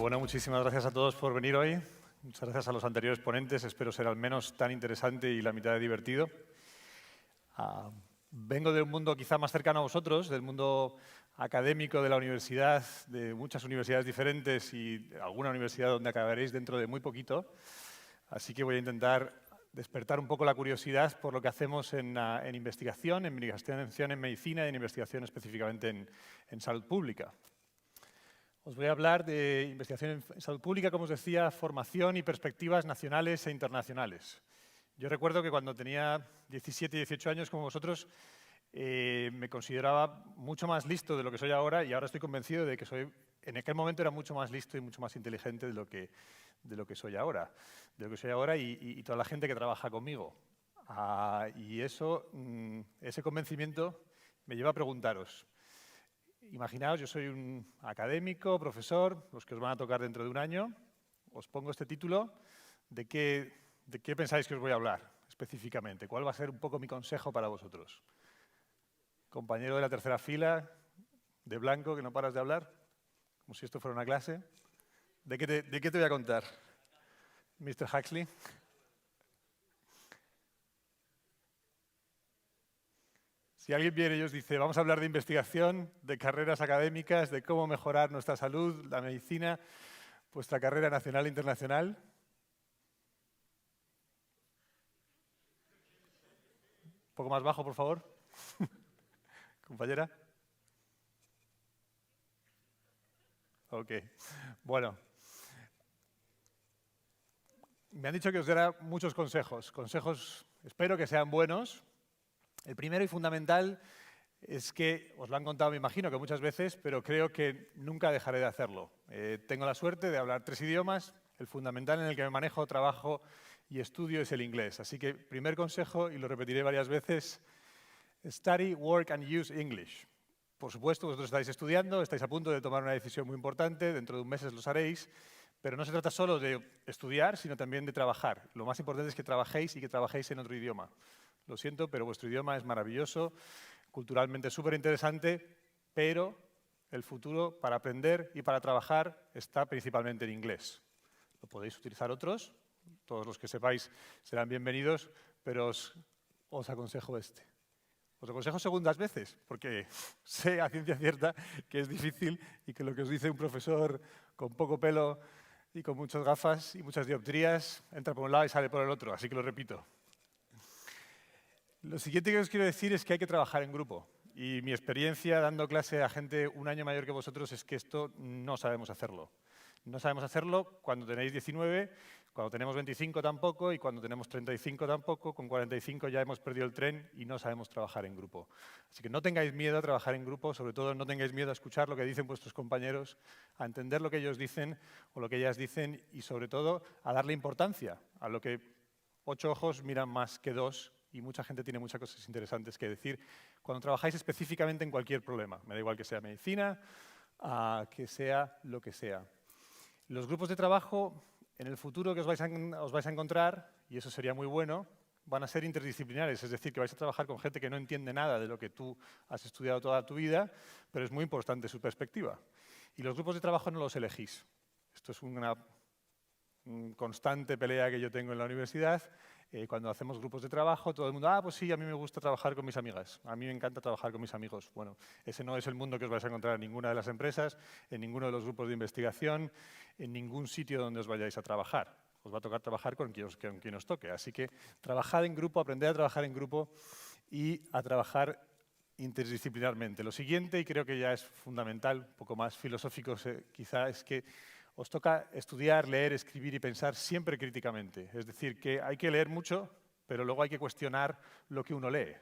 Bueno, muchísimas gracias a todos por venir hoy. Muchas gracias a los anteriores ponentes. Espero ser al menos tan interesante y la mitad de divertido. Vengo de un mundo quizá más cercano a vosotros, del mundo académico de la universidad, de muchas universidades diferentes y alguna universidad donde acabaréis dentro de muy poquito. Así que voy a intentar despertar un poco la curiosidad por lo que hacemos en investigación en medicina y en investigación específicamente en salud pública. Os voy a hablar de investigación en salud pública, como os decía, formación y perspectivas nacionales e internacionales. Yo recuerdo que cuando tenía 17 y 18 años, como vosotros, me consideraba mucho más listo de lo que soy ahora y ahora estoy convencido de que en aquel momento era mucho más listo y mucho más inteligente de lo que soy ahora. Y toda la gente que trabaja conmigo. Y ese convencimiento me lleva a preguntaros. Imaginaos, yo soy un académico, profesor, los que os van a tocar dentro de un año. Os pongo este título. ¿De qué pensáis que os voy a hablar específicamente? ¿Cuál va a ser un poco mi consejo para vosotros? Compañero de la tercera fila, de blanco, que no paras de hablar, como si esto fuera una clase. ¿De qué te voy a contar, Mr. Huxley? Si alguien viene y os dice, vamos a hablar de investigación, de carreras académicas, de cómo mejorar nuestra salud, la medicina, vuestra carrera nacional e internacional. Un poco más bajo, por favor. Compañera. Ok. Bueno. Me han dicho que os dará muchos consejos. Consejos, espero que sean buenos. El primero y fundamental es que, os lo han contado, me imagino, que muchas veces, pero creo que nunca dejaré de hacerlo. Tengo la suerte de hablar 3 idiomas. El fundamental en el que me manejo, trabajo y estudio es el inglés. Así que, primer consejo, y lo repetiré varias veces, study, work and use English. Por supuesto, vosotros estáis estudiando, estáis a punto de tomar una decisión muy importante, dentro de un mes los haréis, pero no se trata solo de estudiar, sino también de trabajar. Lo más importante es que trabajéis y que trabajéis en otro idioma. Lo siento, pero vuestro idioma es maravilloso, culturalmente súper interesante, pero el futuro para aprender y para trabajar está principalmente en inglés. Lo podéis utilizar otros, todos los que sepáis serán bienvenidos, pero os aconsejo este. Os aconsejo segundas veces, porque sé a ciencia cierta que es difícil y que lo que os dice un profesor con poco pelo y con muchas gafas y muchas dioptrías entra por un lado y sale por el otro, así que lo repito. Lo siguiente que os quiero decir es que hay que trabajar en grupo. Y mi experiencia dando clase a gente un año mayor que vosotros es que esto no sabemos hacerlo. No sabemos hacerlo cuando tenéis 19, cuando tenemos 25 tampoco y cuando tenemos 35 tampoco. Con 45 ya hemos perdido el tren y no sabemos trabajar en grupo. Así que no tengáis miedo a trabajar en grupo, sobre todo no tengáis miedo a escuchar lo que dicen vuestros compañeros, a entender lo que ellos dicen o lo que ellas dicen y sobre todo a darle importancia a lo que 8 ojos miran más que 2 y mucha gente tiene muchas cosas interesantes que decir cuando trabajáis específicamente en cualquier problema. Me da igual que sea medicina, que sea lo que sea. Los grupos de trabajo, en el futuro que os vais a encontrar, y eso sería muy bueno, van a ser interdisciplinares, es decir, que vais a trabajar con gente que no entiende nada de lo que tú has estudiado toda tu vida, pero es muy importante su perspectiva. Y los grupos de trabajo no los elegís. Esto es una constante pelea que yo tengo en la universidad. Cuando hacemos grupos de trabajo, todo el mundo, pues sí, a mí me gusta trabajar con mis amigas, a mí me encanta trabajar con mis amigos. Bueno, ese no es el mundo que os vais a encontrar en ninguna de las empresas, en ninguno de los grupos de investigación, en ningún sitio donde os vayáis a trabajar. Os va a tocar trabajar con quien os toque. Así que trabajad en grupo, aprended a trabajar en grupo y a trabajar interdisciplinarmente. Lo siguiente, y creo que ya es fundamental, un poco más filosófico quizá, es que os toca estudiar, leer, escribir y pensar siempre críticamente. Es decir, que hay que leer mucho, pero luego hay que cuestionar lo que uno lee.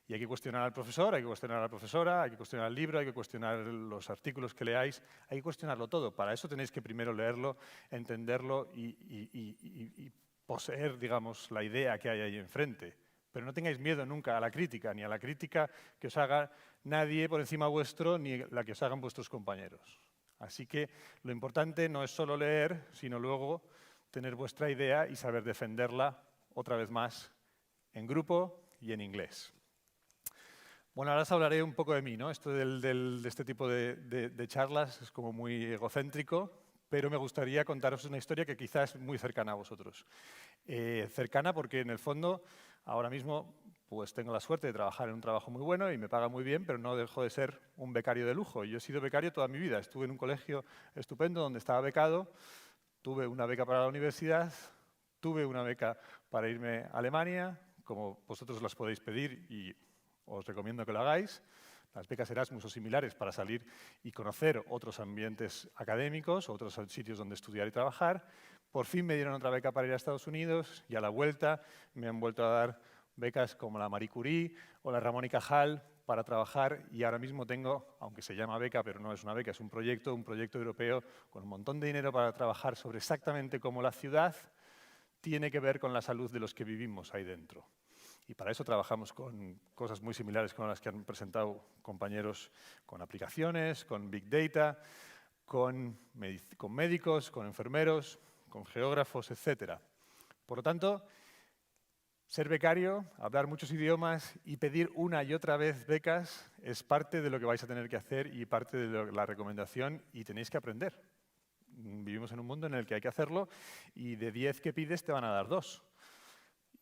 Y hay que cuestionar al profesor, hay que cuestionar a la profesora, hay que cuestionar el libro, hay que cuestionar los artículos que leáis, hay que cuestionarlo todo. Para eso tenéis que primero leerlo, entenderlo y poseer, digamos, la idea que hay ahí enfrente. Pero no tengáis miedo nunca a la crítica, ni a la crítica que os haga nadie por encima vuestro, ni la que os hagan vuestros compañeros. Así que lo importante no es solo leer, sino luego tener vuestra idea y saber defenderla, otra vez más, en grupo y en inglés. Bueno, ahora os hablaré un poco de mí, ¿no? Esto de este tipo de charlas es como muy egocéntrico, pero me gustaría contaros una historia que quizás es muy cercana a vosotros. Cercana porque, en el fondo, ahora mismo pues tengo la suerte de trabajar en un trabajo muy bueno y me paga muy bien, pero no dejo de ser un becario de lujo. Yo he sido becario toda mi vida. Estuve en un colegio estupendo donde estaba becado, tuve una beca para la universidad, tuve una beca para irme a Alemania, como vosotros las podéis pedir y os recomiendo que lo hagáis. Las becas Erasmus o similares para salir y conocer otros ambientes académicos, otros sitios donde estudiar y trabajar. Por fin me dieron otra beca para ir a Estados Unidos y a la vuelta me han vuelto a dar becas como la Marie Curie o la Ramón y Cajal para trabajar, y ahora mismo tengo, aunque se llama beca, pero no es una beca, es un proyecto europeo con un montón de dinero para trabajar sobre exactamente cómo la ciudad tiene que ver con la salud de los que vivimos ahí dentro. Y para eso trabajamos con cosas muy similares con las que han presentado compañeros, con aplicaciones, con Big Data, con médicos, con enfermeros, con geógrafos, etc. Por lo tanto, ser becario, hablar muchos idiomas y pedir una y otra vez becas es parte de lo que vais a tener que hacer y parte de la recomendación, y tenéis que aprender. Vivimos en un mundo en el que hay que hacerlo y de 10 que pides te van a dar 2.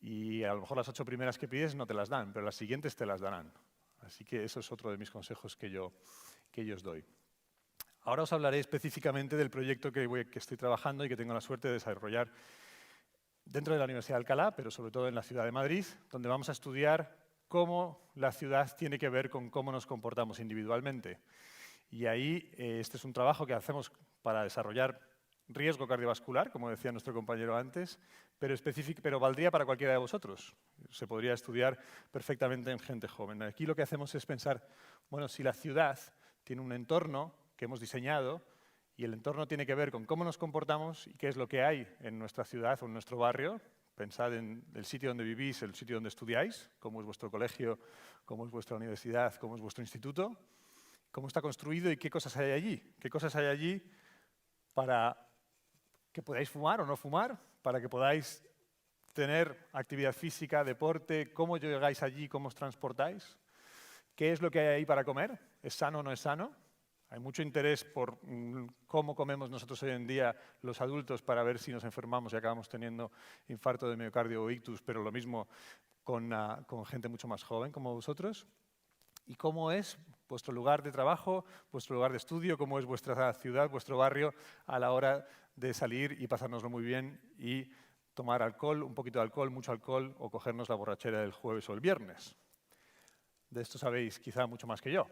Y a lo mejor las 8 primeras que pides no te las dan, pero las siguientes te las darán. Así que eso es otro de mis consejos que yo os doy. Ahora os hablaré específicamente del proyecto que estoy trabajando y que tengo la suerte de desarrollar dentro de la Universidad de Alcalá, pero sobre todo en la ciudad de Madrid, donde vamos a estudiar cómo la ciudad tiene que ver con cómo nos comportamos individualmente. Y ahí este es un trabajo que hacemos para desarrollar riesgo cardiovascular, como decía nuestro compañero antes, pero valdría para cualquiera de vosotros. Se podría estudiar perfectamente en gente joven. Aquí lo que hacemos es pensar, bueno, si la ciudad tiene un entorno que hemos diseñado y el entorno tiene que ver con cómo nos comportamos y qué es lo que hay en nuestra ciudad o en nuestro barrio, pensad en el sitio donde vivís, el sitio donde estudiáis, cómo es vuestro colegio, cómo es vuestra universidad, cómo es vuestro instituto, cómo está construido y qué cosas hay allí. Qué cosas hay allí para que podáis fumar o no fumar, para que podáis tener actividad física, deporte, cómo llegáis allí, cómo os transportáis, qué es lo que hay ahí para comer, ¿es sano o no es sano? Hay mucho interés por cómo comemos nosotros hoy en día los adultos para ver si nos enfermamos y acabamos teniendo infarto de miocardio o ictus, pero lo mismo con gente mucho más joven como vosotros. ¿Y cómo es vuestro lugar de trabajo, vuestro lugar de estudio, cómo es vuestra ciudad, vuestro barrio a la hora de salir y pasárnoslo muy bien y tomar alcohol, un poquito de alcohol, mucho alcohol, o cogernos la borrachera del jueves o el viernes? De esto sabéis quizá mucho más que yo.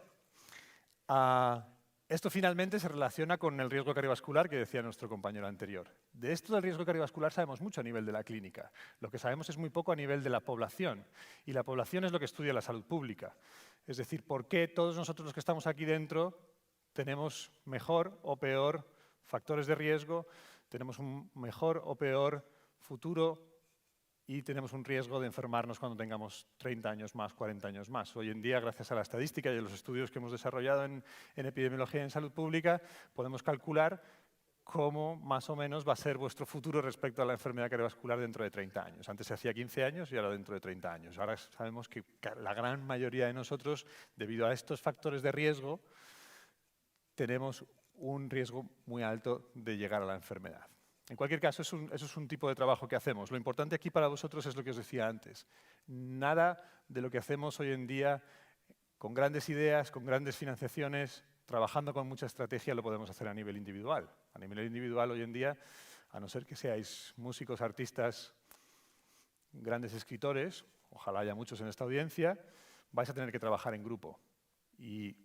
Esto finalmente se relaciona con el riesgo cardiovascular que decía nuestro compañero anterior. De esto del riesgo cardiovascular sabemos mucho a nivel de la clínica. Lo que sabemos es muy poco a nivel de la población. Y la población es lo que estudia la salud pública. Es decir, por qué todos nosotros los que estamos aquí dentro tenemos mejor o peor factores de riesgo, tenemos un mejor o peor futuro y tenemos un riesgo de enfermarnos cuando tengamos 30 años más, 40 años más. Hoy en día, gracias a la estadística y a los estudios que hemos desarrollado en epidemiología y en salud pública, podemos calcular cómo más o menos va a ser vuestro futuro respecto a la enfermedad cardiovascular dentro de 30 años. Antes se hacía 15 años y ahora dentro de 30 años. Ahora sabemos que la gran mayoría de nosotros, debido a estos factores de riesgo, tenemos un riesgo muy alto de llegar a la enfermedad. En cualquier caso, eso es un tipo de trabajo que hacemos. Lo importante aquí para vosotros es lo que os decía antes. Nada de lo que hacemos hoy en día, con grandes ideas, con grandes financiaciones, trabajando con mucha estrategia, lo podemos hacer a nivel individual. A nivel individual hoy en día, a no ser que seáis músicos, artistas, grandes escritores, ojalá haya muchos en esta audiencia, vais a tener que trabajar en grupo. Y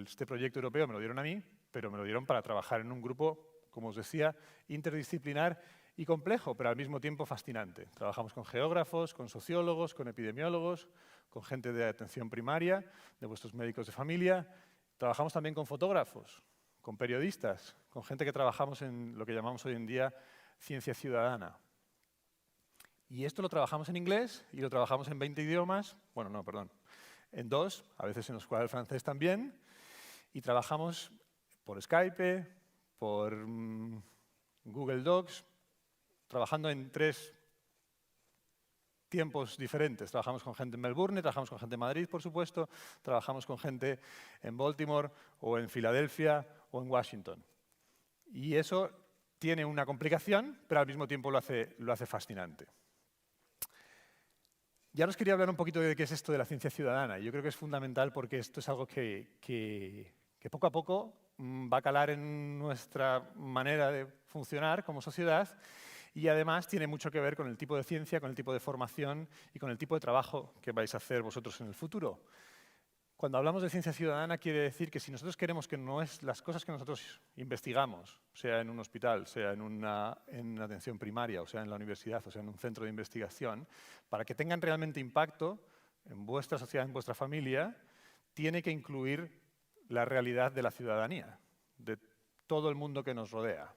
este proyecto europeo me lo dieron a mí, pero me lo dieron para trabajar en un grupo, como os decía, interdisciplinar y complejo, pero al mismo tiempo fascinante. Trabajamos con geógrafos, con sociólogos, con epidemiólogos, con gente de atención primaria, de vuestros médicos de familia. Trabajamos también con fotógrafos, con periodistas, con gente que trabajamos en lo que llamamos hoy en día ciencia ciudadana. Y esto lo trabajamos en inglés y lo trabajamos en 20 idiomas, bueno, no, perdón, en 2, a veces se nos cuela el francés también, y trabajamos por Skype, por Google Docs, trabajando en 3 tiempos diferentes. Trabajamos con gente en Melbourne, trabajamos con gente en Madrid, por supuesto, trabajamos con gente en Baltimore o en Filadelfia o en Washington. Y eso tiene una complicación, pero al mismo tiempo lo hace fascinante. Ya os quería hablar un poquito de qué es esto de la ciencia ciudadana. Yo creo que es fundamental porque esto es algo que poco a poco va a calar en nuestra manera de funcionar como sociedad y además tiene mucho que ver con el tipo de ciencia, con el tipo de formación y con el tipo de trabajo que vais a hacer vosotros en el futuro. Cuando hablamos de ciencia ciudadana quiere decir que si nosotros queremos que las cosas que nosotros investigamos, sea en un hospital, sea en una atención primaria, o sea en la universidad, o sea en un centro de investigación, para que tengan realmente impacto en vuestra sociedad, en vuestra familia, tiene que incluir la realidad de la ciudadanía, de todo el mundo que nos rodea.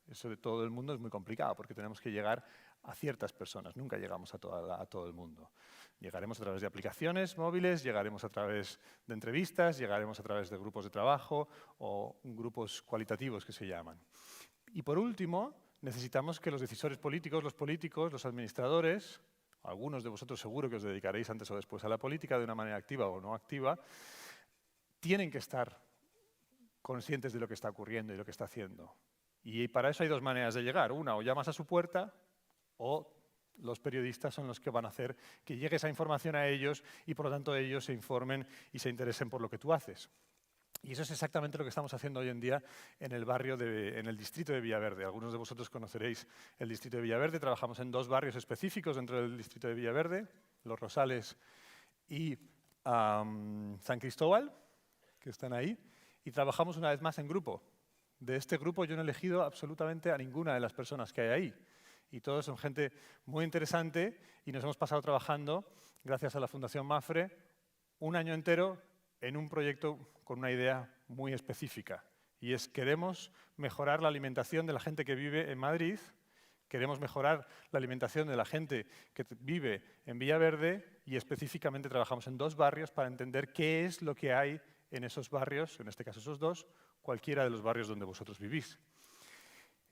Eso de todo el mundo es muy complicado porque tenemos que llegar a ciertas personas, nunca llegamos a todo el mundo. Llegaremos a través de aplicaciones móviles, llegaremos a través de entrevistas, llegaremos a través de grupos de trabajo o grupos cualitativos que se llaman. Y por último, necesitamos que los decisores políticos, los administradores, algunos de vosotros seguro que os dedicaréis antes o después a la política de una manera activa o no activa, tienen que estar conscientes de lo que está ocurriendo y lo que está haciendo. Y para eso hay dos maneras de llegar. Una, o llamas a su puerta o los periodistas son los que van a hacer que llegue esa información a ellos y por lo tanto ellos se informen y se interesen por lo que tú haces. Y eso es exactamente lo que estamos haciendo hoy en día en el distrito de Villaverde. Algunos de vosotros conoceréis el distrito de Villaverde. Trabajamos en dos barrios específicos dentro del distrito de Villaverde, Los Rosales y San Cristóbal, que están ahí. Y trabajamos una vez más en grupo. De este grupo yo no he elegido absolutamente a ninguna de las personas que hay ahí. Y todos son gente muy interesante y nos hemos pasado trabajando, gracias a la Fundación Mapfre, un año entero en un proyecto con una idea muy específica. Y es, queremos mejorar la alimentación de la gente que vive en Madrid, queremos mejorar la alimentación de la gente que vive en Villaverde y específicamente trabajamos en dos barrios para entender qué es lo que hay en esos barrios, en este caso esos dos, cualquiera de los barrios donde vosotros vivís.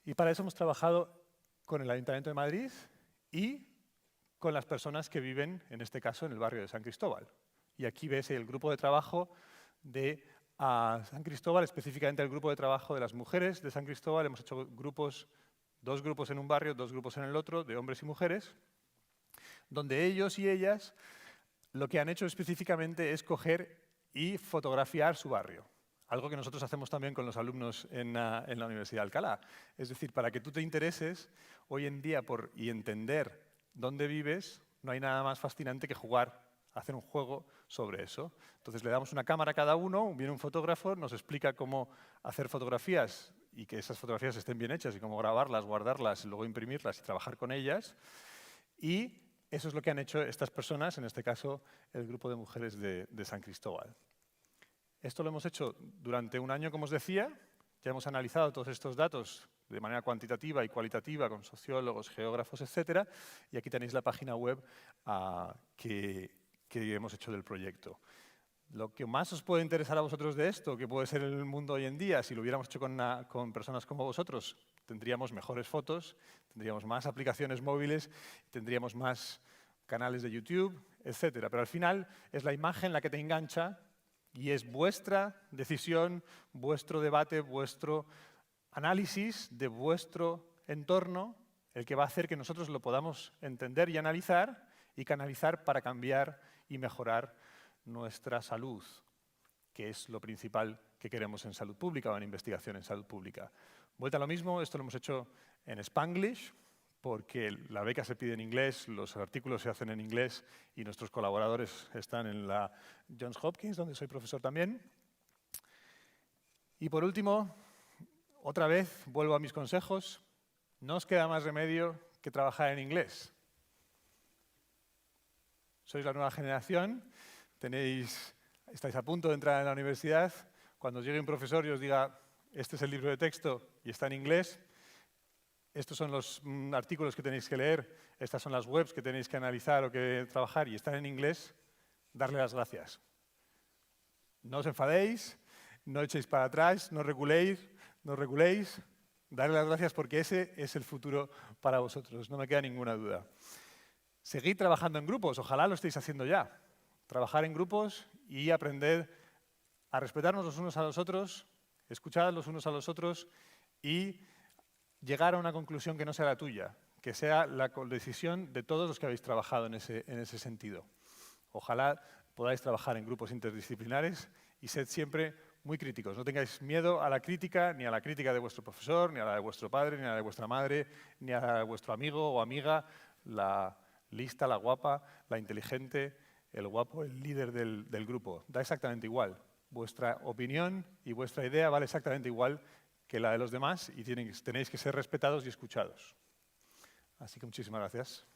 Y para eso hemos trabajado con el Ayuntamiento de Madrid y con las personas que viven, en este caso, en el barrio de San Cristóbal. Y aquí ves el grupo de trabajo de San Cristóbal, específicamente el grupo de trabajo de las mujeres de San Cristóbal. Hemos hecho dos grupos en un barrio, dos grupos en el otro, de hombres y mujeres, donde ellos y ellas lo que han hecho específicamente es coger y fotografiar su barrio. Algo que nosotros hacemos también con los alumnos en la Universidad de Alcalá. Es decir, para que tú te intereses hoy en día y entender dónde vives, no hay nada más fascinante que hacer un juego sobre eso. Entonces le damos una cámara a cada uno, viene un fotógrafo, nos explica cómo hacer fotografías y que esas fotografías estén bien hechas y cómo grabarlas, guardarlas, y luego imprimirlas y trabajar con ellas. Y eso es lo que han hecho estas personas, en este caso el grupo de mujeres de San Cristóbal. Esto lo hemos hecho durante un año, como os decía. Ya hemos analizado todos estos datos de manera cuantitativa y cualitativa con sociólogos, geógrafos, etc. Y aquí tenéis la página web que hemos hecho del proyecto. Lo que más os puede interesar a vosotros de esto, que puede ser el mundo hoy en día, si lo hubiéramos hecho con personas como vosotros, tendríamos mejores fotos, tendríamos más aplicaciones móviles, tendríamos más canales de YouTube, etc. Pero al final es la imagen la que te engancha. Y es vuestra decisión, vuestro debate, vuestro análisis de vuestro entorno el que va a hacer que nosotros lo podamos entender y analizar y canalizar para cambiar y mejorar nuestra salud, que es lo principal que queremos en salud pública o en investigación en salud pública. Vuelta a lo mismo, esto lo hemos hecho en Spanglish, porque la beca se pide en inglés, los artículos se hacen en inglés y nuestros colaboradores están en la Johns Hopkins, donde soy profesor también. Y por último, otra vez vuelvo a mis consejos. No os queda más remedio que trabajar en inglés. Sois la nueva generación, estáis a punto de entrar en la universidad. Cuando os llegue un profesor y os diga, este es el libro de texto y está en inglés, estos son los artículos que tenéis que leer, estas son las webs que tenéis que analizar o que trabajar y están en inglés, darle las gracias. No os enfadéis, no echéis para atrás, no reguléis, darle las gracias porque ese es el futuro para vosotros, no me queda ninguna duda. Seguid trabajando en grupos, ojalá lo estéis haciendo ya. Trabajar en grupos y aprender a respetarnos los unos a los otros, escuchar los unos a los otros y llegar a una conclusión que no sea la tuya, que sea la decisión de todos los que habéis trabajado en ese sentido. Ojalá podáis trabajar en grupos interdisciplinares y sed siempre muy críticos. No tengáis miedo a la crítica, ni a la crítica de vuestro profesor, ni a la de vuestro padre, ni a la de vuestra madre, ni a la de vuestro amigo o amiga, la lista, la guapa, la inteligente, el guapo, el líder del grupo. Da exactamente igual. Vuestra opinión y vuestra idea vale exactamente igual que la de los demás y tenéis que ser respetados y escuchados. Así que muchísimas gracias.